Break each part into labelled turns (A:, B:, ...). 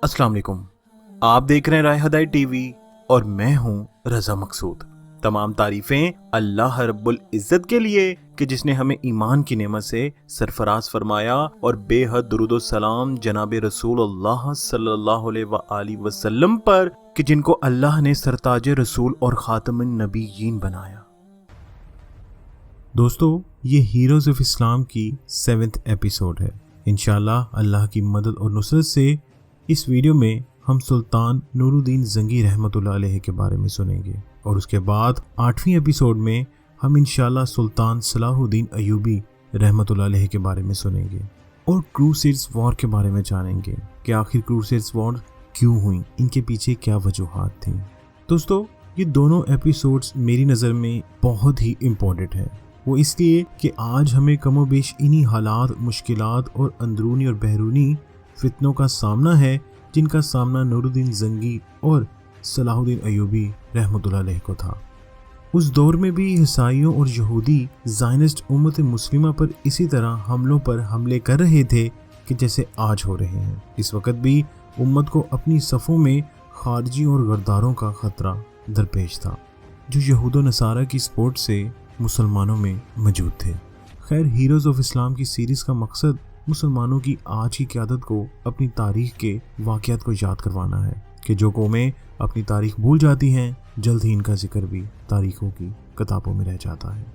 A: अस्सलाम वालेकुम। आप देख रहे हैं राय हदायत टीवी और मैं हूं रजा मकसूद। तमाम तारीफें अल्लाह रब्बुल इज़्ज़त के लिए कि जिसने हमें ईमान की नेमत से सरफराज फरमाया और बेहद दुरूद व सलाम जनाब रसूलुल्लाह सल्लल्लाहु अलैहि वसल्लम पर कि जिनको अल्लाह ने सरताज रसूल और खातमुन नबीयीन बनाया। दोस्तों, ये हीरोज ऑफ इस्लाम की 7th एपिसोड है। इंशाअल्लाह अल्लाह की मदद और नुसरत से इस वीडियो में हम सुल्तान नूरुद्दीन जंगी रहमतुल्लाह अलैह के बारे में सुनेंगे और उसके बाद 8वीं एपिसोड में हम इंशाअल्लाह सुल्तान सलाहुद्दीन अय्यूबी रहमतुल्लाह अलैह के बारे में सुनेंगे और क्रूसेड्स वॉर के बारे में जानेंगे कि आखिर क्रूसेड्स वॉर क्यों हुई, इनके पीछे क्या वजूहात थी। दोस्तों, ये दोनों एपिसोड्स मेरी नज़र में बहुत ही इम्पोर्टेंट है। वो इसलिए कि आज हमें कमोबेश इन्हीं हालात, मुश्किलात और अंदरूनी और बहरूनी फितनों का सामना है जिनका सामना नूरुद्दीन जंगी और सलाहुद्दीन अय्यूबी रहमतुल्लाह अलैह को था। उस दौर में भी ईसाइयों और यहूदी ज़ायनिस्ट उम्मत मुस्लिमा पर इसी तरह हमलों पर हमले कर रहे थे कि जैसे आज हो रहे हैं। इस वक्त भी उम्मत को अपनी सफ़ों में खारजी और गद्दारों का ख़तरा दरपेश था जो यहूद व नसारा की सपोर्ट से मुसलमानों में मौजूद थे। खैर, हीरोज़ ऑफ इस्लाम की सीरीज़ का मकसद मुसलमानों की आज की क़यादत को अपनी तारीख़ के वाक़यात को याद करवाना है कि जो कौमें अपनी तारीख़ भूल जाती हैं, जल्द ही इनका जिक्र भी तारीख़ों की किताबों में रह जाता है।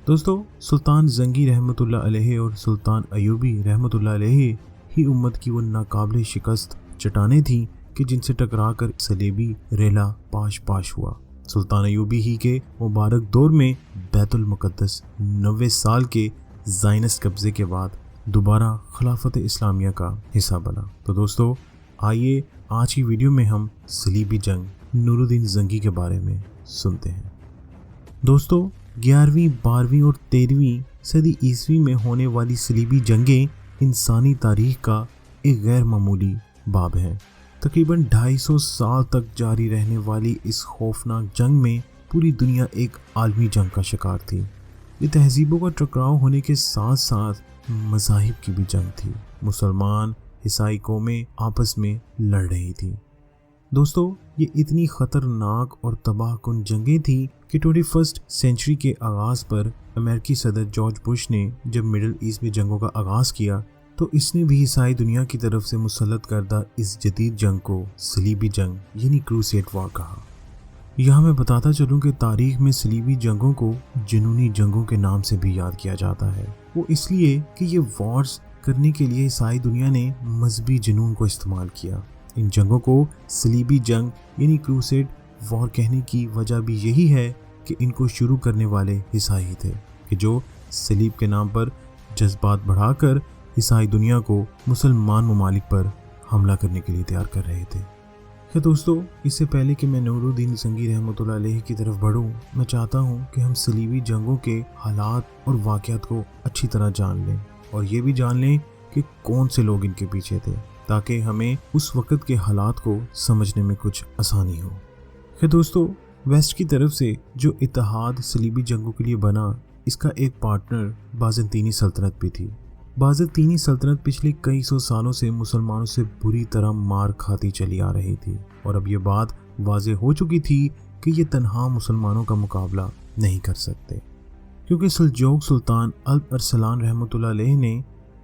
A: दोस्तों, सुल्तान जंगी रहमतुल्लाह अलैह और सुल्तान अय्यूबी रहमतुल्लाह अलैह ही उम्मत की वो नाकाबिल शिकस्त चट्टानें थीं कि जिनसे टकरा कर सलेबी रेला पाश पाश हुआ। सुल्तान अय्यूबी ही के मुबारक दौर में बैतुल मुक़द्दस 90 साल के ज़ायनिस्ट कब्ज़े के बाद दोबारा खिलाफत इस्लामिया का हिस्सा बना। तो दोस्तों, आइए आज की वीडियो में हम सलीबी जंग नूरुद्दीन जंगी के बारे में सुनते हैं। दोस्तों, 11वीं, 12वीं और 13वीं सदी ईस्वी में होने वाली सलीबी जंगें इंसानी तारीख का एक गैर मामूली बाब है। तकरीबन 250 साल तक जारी रहने वाली इस खौफनाक जंग में पूरी दुनिया एक आलमी जंग का शिकार थी। ये तहजीबों का टकराव होने के साथ साथ मज़ाहिब की भी जंग थी। मुसलमान ईसाई कौमें आपस में लड़ रही थी। दोस्तों, ये इतनी ख़तरनाक और तबाहकुन जंगें थीं कि 21st सेंचुरी के आगाज़ पर अमेरिकी सदर जॉर्ज बुश ने जब मिडल ईस्ट में जंगों का आगाज़ किया तो इसने भी ईसाई दुनिया की तरफ से मुसल्लत करदा इस जदीद जंग को सलीबी जंग यानी क्रूसेड वॉर कहा। यहाँ मैं बताता चलूँ कि तारीख में सलीबी जंगों को जुनूनी जंगों के नाम से भी याद किया जाता है। वो इसलिए कि ये वॉर्स करने के लिए ईसाई दुनिया ने मजहबी जुनून को इस्तेमाल किया। इन जंगों को सलीबी जंग यानी क्रूसेड वॉर कहने की वजह भी यही है कि इनको शुरू करने वाले ईसाई थे कि जो सलीब के नाम पर जज्बात बढ़ाकर ईसाई दुनिया को मुसलमान ममालिक पर हमला करने के लिए तैयार कर रहे थे। क्या दोस्तों, इससे पहले कि मैं नूरुद्दीन जंगी रहमतुल्लाह अलैह की तरफ बढ़ूं, मैं चाहता हूं कि हम सलीबी जंगों के हालात और वाक़यात को अच्छी तरह जान लें और ये भी जान लें कि कौन से लोग इनके पीछे थे, ताकि हमें उस वक़्त के हालात को समझने में कुछ आसानी हो। क्या दोस्तों, वेस्ट की तरफ से जो इत्तेहाद सलीबी जंगों के लिए बना, इसका एक पार्टनर बाज़ंतीनी सल्तनत भी थी। बाज़ंतीनी सल्तनत पिछले कई सौ सालों से मुसलमानों से बुरी तरह मार खाती चली आ रही थी और अब ये बात वाज़ेह हो चुकी थी कि ये तन्हा मुसलमानों का मुकाबला नहीं कर सकते, क्योंकि सल्जूक़ सुल्तान अल्प अरसलान रहमतुल्लाह अलैह ने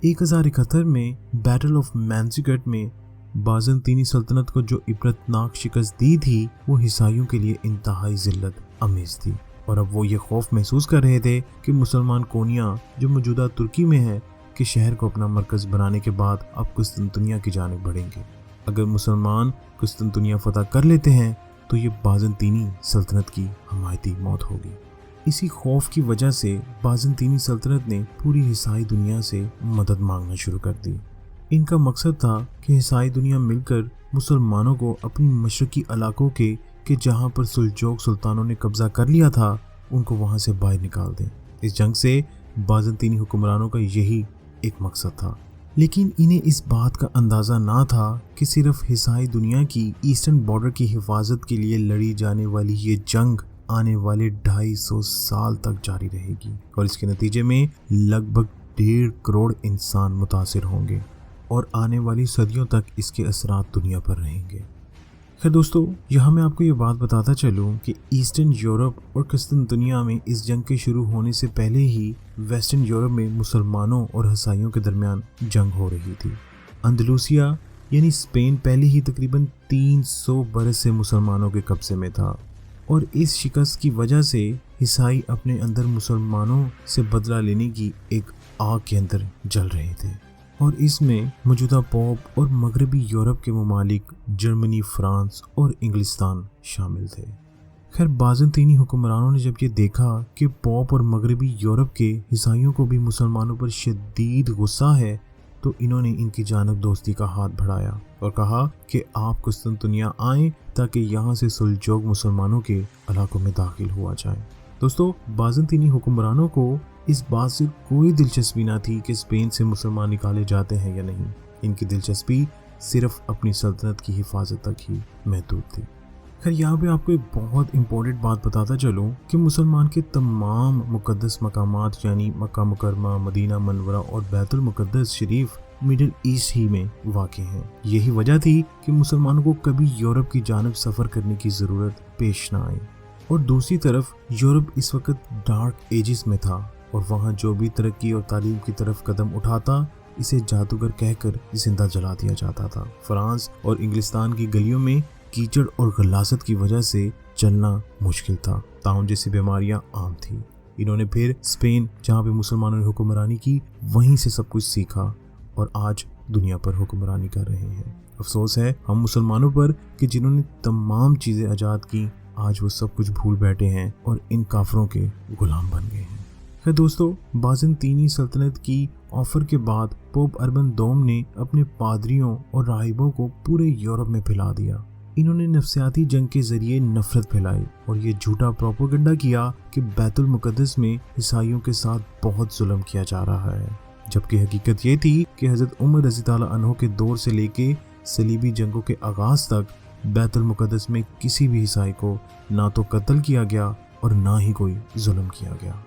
A: 1071 में बैटल ऑफ मैंजिगट में बाज़ंतीनी सल्तनत को जो इबरतनाक शिकस्त दी थी वो ईसाइयों के लिए इंतहाई ज़िल्लत अमेज़ थी और अब वो ये खौफ महसूस कर रहे थे कि मुसलमान कोनिया जो मौजूदा तुर्की में है कि शहर को अपना मरकज़ बनाने के बाद अब कुस्तुनतुनिया की जानिब बढ़ेंगे। अगर मुसलमान कुस्तुनतुनिया फतह कर लेते हैं तो ये बाज़ंतीनी सल्तनत की हमायती मौत होगी। इसी खौफ की वजह से बाज़ंतीनी सल्तनत ने पूरी ईसाई दुनिया से मदद मांगना शुरू कर दी। इनका मकसद था कि ईसाई दुनिया मिलकर मुसलमानों को अपनी मशरकी इलाकों के जहाँ पर सल्जूक़ सुल्तानों ने कब्ज़ा कर लिया था, उनको वहाँ से बाहर निकाल दें। इस जंग से बाज़ंतीनी हुक्मरानों का यही एक मकसद था, लेकिन इन्हें इस बात का अंदाज़ा ना था कि सिर्फ ईसाई दुनिया की ईस्टर्न बॉर्डर की हिफाजत के लिए लड़ी जाने वाली ये जंग आने वाले 250 साल तक जारी रहेगी और इसके नतीजे में लगभग 1.5 करोड़ इंसान मुतासिर होंगे। और आने वाली सदियों तक इसके असरात दुनिया पर रहेंगे। खैर दोस्तों, यहाँ मैं आपको ये बात बताता चलूँ कि ईस्टर्न यूरोप और क्रिश्चियन दुनिया में इस जंग के शुरू होने से पहले ही वेस्टर्न यूरोप में मुसलमानों और ईसाइयों के दरमियान जंग हो रही थी। अंदलूसिया यानी स्पेन पहले ही तकरीबन 300 बरस से मुसलमानों के कब्जे में था और इस शिकस्त की वजह से ईसाई अपने अंदर मुसलमानों से बदला लेने की एक आग के अंदर जल रहे थे और इसमें मौजूदा पोप और मगरबी यूरोप के ममालिक जर्मनी, फ्रांस और इंग्लिस्तान शामिल थे। खैर बाज़ंतीनी हुक्मरानों ने जब ये देखा कि पोप और मगरबी यूरोप के ईसाइयों को भी मुसलमानों पर शदीद गुस्सा है, तो इन्होंने इनकी जानब दोस्ती का हाथ बढ़ाया और कहा कि आप कुस्तुनतुनिया आएं ताकि यहाँ से सुलझोग मुसलमानों के इलाकों में दाखिल हुआ जाए। दोस्तों, बाज़ंतीनी हुक्मरानों को इस बात से कोई दिलचस्पी ना थी कि स्पेन से मुसलमान निकाले जाते हैं या नहीं। इनकी दिलचस्पी सिर्फ अपनी सल्तनत की हिफाजत तक ही महदूद थी। खैर यहाँ पे आपको एक बहुत इम्पोर्टेंट बात बताता चलूँ कि मुसलमान के तमाम मुकद्दस मकामात यानी मक्का मुकरमा, मदीना मनवरा और बैतुल मुकद्दस शरीफ मिडिल ईस्ट ही में वाक़ हैं। यही वजह थी कि मुसलमानों को कभी यूरोप की जानब सफ़र करने की ज़रूरत पेश ना आई। और दूसरी तरफ यूरोप इस वक्त डार्क एजिस में था और वहाँ जो भी तरक्की और तालीम की तरफ कदम उठाता इसे जादूगर कहकर जिंदा जला दिया जाता था। फ्रांस और इंग्लिस्तान की गलियों में कीचड़ और गलासत की वजह से चलना मुश्किल था। ताउन जैसी बीमारियां आम थी। इन्होंने फिर स्पेन, जहाँ पे मुसलमानों ने हुक्मरानी की, वहीं से सब कुछ सीखा और आज दुनिया पर हुक्मरानी कर रहे हैं। अफसोस है हम मुसलमानों पर कि जिन्होंने तमाम चीज़ें आज़ाद की, आज वो सब कुछ भूल बैठे हैं और इन काफरों के गुलाम बन गए हैं। खैर दोस्तों, बाज़ंतीनी सल्तनत की ऑफर के बाद पोप अर्बन दोम ने अपने पादरियों और राहिबों को पूरे यूरोप में फैला दिया। इन्होंने नफ्सियाती जंग के जरिए नफरत फैलाई और ये झूठा प्रोपेगेंडा किया कि बैतुल मुकद्दस में ईसाइयों के साथ बहुत जुल्म किया जा रहा है, जबकि हकीकत ये थी कि हज़रत उमर रज़ी ताला अन्हो के दौर से लेके सलीबी जंगों के आगाज़ तक बैतुल मुकद्दस में किसी भी ईसाई को ना तो कत्ल किया गया और ना ही कोई जुल्म किया गया।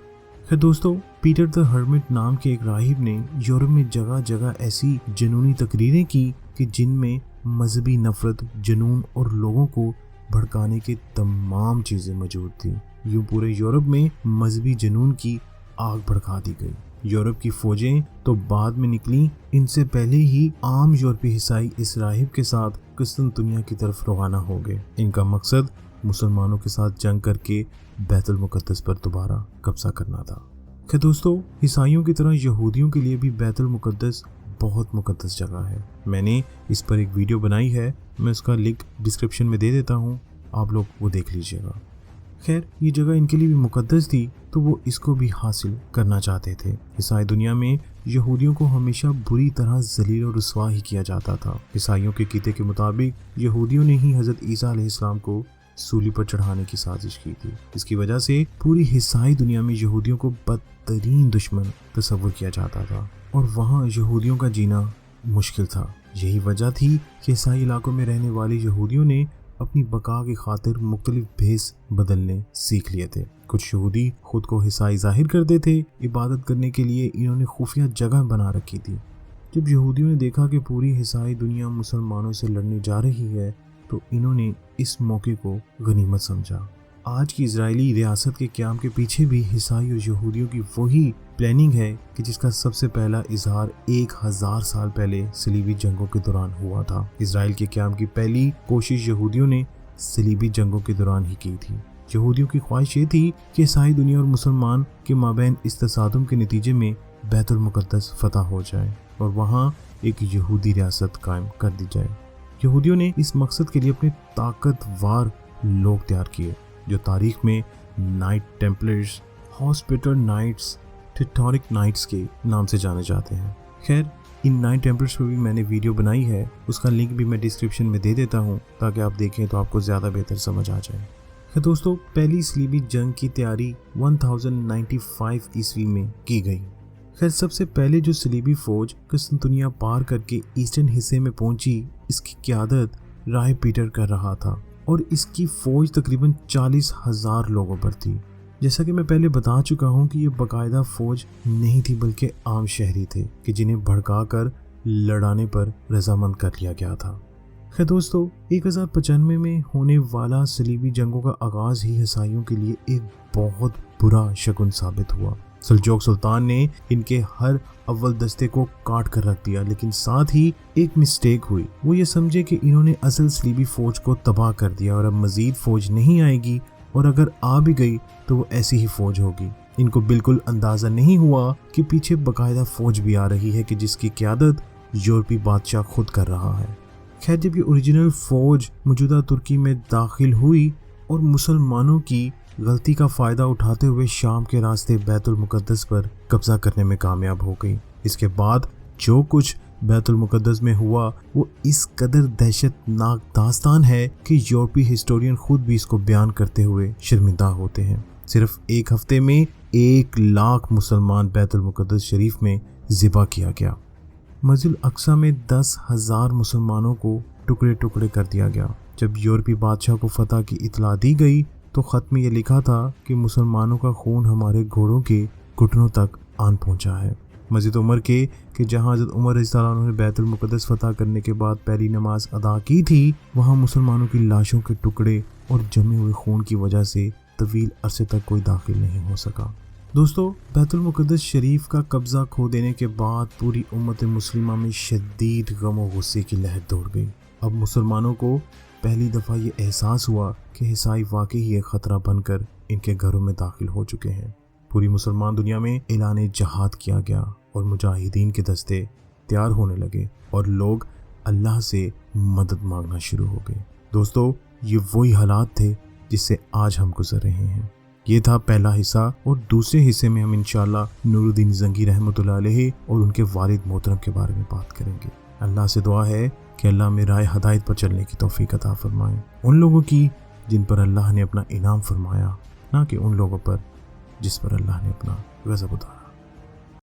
A: खैर दोस्तों, पीटर द हर्मिट नाम के एक राहिब ने यूरोप में जगह जगह ऐसी जुनूनी तकरीरें की कि जिनमें मजहबी नफरत, जुनून और लोगों को भड़काने की तमाम चीज़ें मौजूद थी। यूं पूरे यूरोप में मजहबी जुनून की आग भड़का दी गई। यूरोप की फौजें तो बाद में निकली, इनसे पहले ही आम यूरोपीय ईसाई इस राहिब के साथ कुस्तुनतुनिया की तरफ रवाना हो गए। इनका मकसद मुसलमानों के साथ जंग करके बैतुल मुकद्दस पर दोबारा कब्जा करना था। खैर दोस्तों, ईसाइयों की तरह यहूदियों के लिए भी बैतुल मुकद्दस बहुत मुकद्दस जगह है। मैंने इस पर एक वीडियो बनाई है, मैं उसका लिंक डिस्क्रिप्शन में दे देता हूँ, आप लोग वो देख लीजिएगा। खैर ये जगह इनके लिए भी मुकद्दस थी, तो वो इसको भी हासिल करना चाहते थे। ईसाई दुनिया में यहूदियों को हमेशा बुरी तरह जलील और रुस्वा ही किया जाता था। ईसाइयों के कीते के मुताबिक यहूदियों ने ही हज़रत ईसा अलैहिस्सलाम को सूली पर चढ़ाने की साजिश की थी। इसकी वजह से पूरी ईसाई दुनिया में यहूदियों को बदतरीन दुश्मन तस्वुर किया जाता था और वहाँ यहूदियों का जीना मुश्किल था। यही वजह थी कि ईसाई इलाकों में रहने वाले यहूदियों ने अपनी बका की खातिर मुख्तलिफ भेस बदलने सीख लिए थे। कुछ यहूदी खुद को ईसाई जाहिर करते थे। इबादत करने के लिए इन्होंने खुफिया जगह बना रखी थी। जब यहूदियों ने देखा कि पूरी ईसाई दुनिया मुसलमानों से लड़ने जा रही है, तो इन्होंने इस मौके को गनीमत समझा। आज की इजरायली रियासत के क़याम के पीछे भी ईसाई और यहूदियों की वही प्लानिंग है कि जिसका सबसे पहला इजहार 1000 साल पहले सलीबी जंगों के दौरान हुआ था। इजराइल के क़याम की पहली कोशिश यहूदियों ने सलीबी जंगों के दौरान ही की थी। यहूदियों की ख्वाहिश ये थी कि ईसाई दुनिया और मुसलमान के माबैन इस तसादुम के नतीजे में बैतुल मुकद्दस फतह हो जाए और वहाँ एक यहूदी रियासत कायम कर दी जाए। यहूदियों ने इस मकसद के लिए अपने ताकतवर लोग तैयार किए, जो तारीख में knight Templars, hospital knights, Teutonic knights के नाम से जाने जाते हैं। खैर इन नाइट टेम्पलर्स पर भी मैंने वीडियो बनाई है, उसका लिंक भी मैं डिस्क्रिप्शन में दे देता हूँ ताकि आप देखें तो आपको ज़्यादा बेहतर समझ आ जाए। खैर दोस्तों, पहली सलीबी जंग की तैयारी 1095 ईस्वी में की गई। खैर सबसे पहले जो सलीबी फौज कुस्तुनतुनिया पार करके ईस्टर्न हिस्से में पहुंची, इसकी क़यादत राहिब पीटर कर रहा था और इसकी फौज तकरीबन 40,000 लोगों पर थी। जैसा कि मैं पहले बता चुका हूं कि ये बाकायदा फौज नहीं थी बल्कि आम शहरी थे कि जिन्हें भड़का कर लड़ाने पर रजामंद कर लिया गया था। खैर दोस्तों, 1095 में होने वाला सलीबी जंगों का आगाज ही ईसाइयों के लिए एक बहुत बुरा शगुन साबित हुआ। सल्जूक सुल्तान ने इनके हर अव्वल दस्ते को काट कर रख दिया, लेकिन साथ ही एक मिस्टेक हुई। वो ये समझे कि इन्होंने असल सलीबी फौज को तबाह कर दिया और अब मजीद फौज नहीं आएगी, और अगर आ भी गई तो वो ऐसी ही फौज होगी। इनको बिल्कुल अंदाजा नहीं हुआ कि पीछे बाकायदा फौज भी आ रही है कि जिसकी क़यादत यूरोपी बादशाह खुद कर रहा है। खैर, जब ये ओरिजिनल फौज मौजूदा तुर्की में दाखिल हुई और मुसलमानों की गलती का फ़ायदा उठाते हुए शाम के रास्ते बैतुल मुक़द्दस पर कब्ज़ा करने में कामयाब हो गई, इसके बाद जो कुछ बैतुल मुक़द्दस में हुआ वो इस कदर दहशतनाक दास्तान है कि यूरोपी हिस्टोरियन खुद भी इसको बयान करते हुए शर्मिंदा होते हैं। सिर्फ एक हफ्ते में 1 लाख मुसलमान बैतुल मुक़द्दस शरीफ में ज़िबा किया गया। मस्जिद अक्सा में 10,000 मुसलमानों को टुकड़े टुकड़े कर दिया गया। जब यूरोपी बादशाह को फतह की इतला दी गई तो ख़त में यह लिखा था कि मुसलमानों का खून हमारे घोड़ों के घुटनों तक आन पहुंचा है। मस्जिद उमर के जहां हज़रत उमर रज़ियल्लाहु अन्हु ने बैतुल मुक़द्दस फतह करने के बाद पहली नमाज अदा की थी, वहां मुसलमानों की लाशों के टुकड़े और जमे हुए खून की वजह से तवील अरसे तक कोई दाखिल नहीं हो सका। दोस्तों, बैतुल मुक़द्दस शरीफ का कब्ज़ा खो देने के बाद पूरी उम्मत मुस्लिमा में शदीद गम और गुस्से की लहर दौड़ गई। अब मुसलमानों को पहली दफ़ा ये एहसास हुआ कि ईसाई वाकई ही एक ख़तरा बनकर इनके घरों में दाखिल हो चुके हैं। पूरी मुसलमान दुनिया में ऐलान जहाद किया गया और मुजाहिदीन के दस्ते तैयार होने लगे और लोग अल्लाह से मदद मांगना शुरू हो गए। दोस्तों, ये वही हालात थे जिससे आज हम गुजर रहे हैं। ये था पहला हिस्सा, और दूसरे हिस्से में हम इंशाअल्लाह नूरुद्दीन ज़ंगी रहमतुल्लाह अलैहि और उनके वालिद मोहतरम के बारे में बात करेंगे। अल्लाह से दुआ है कि अल्लाह में राह हदायत पर चलने की तौफीक अता फरमाए, उन लोगों की जिन पर अल्लाह ने अपना इनाम फरमाया, ना कि उन लोगों पर जिस पर अल्लाह ने अपना गज़ब उतारा।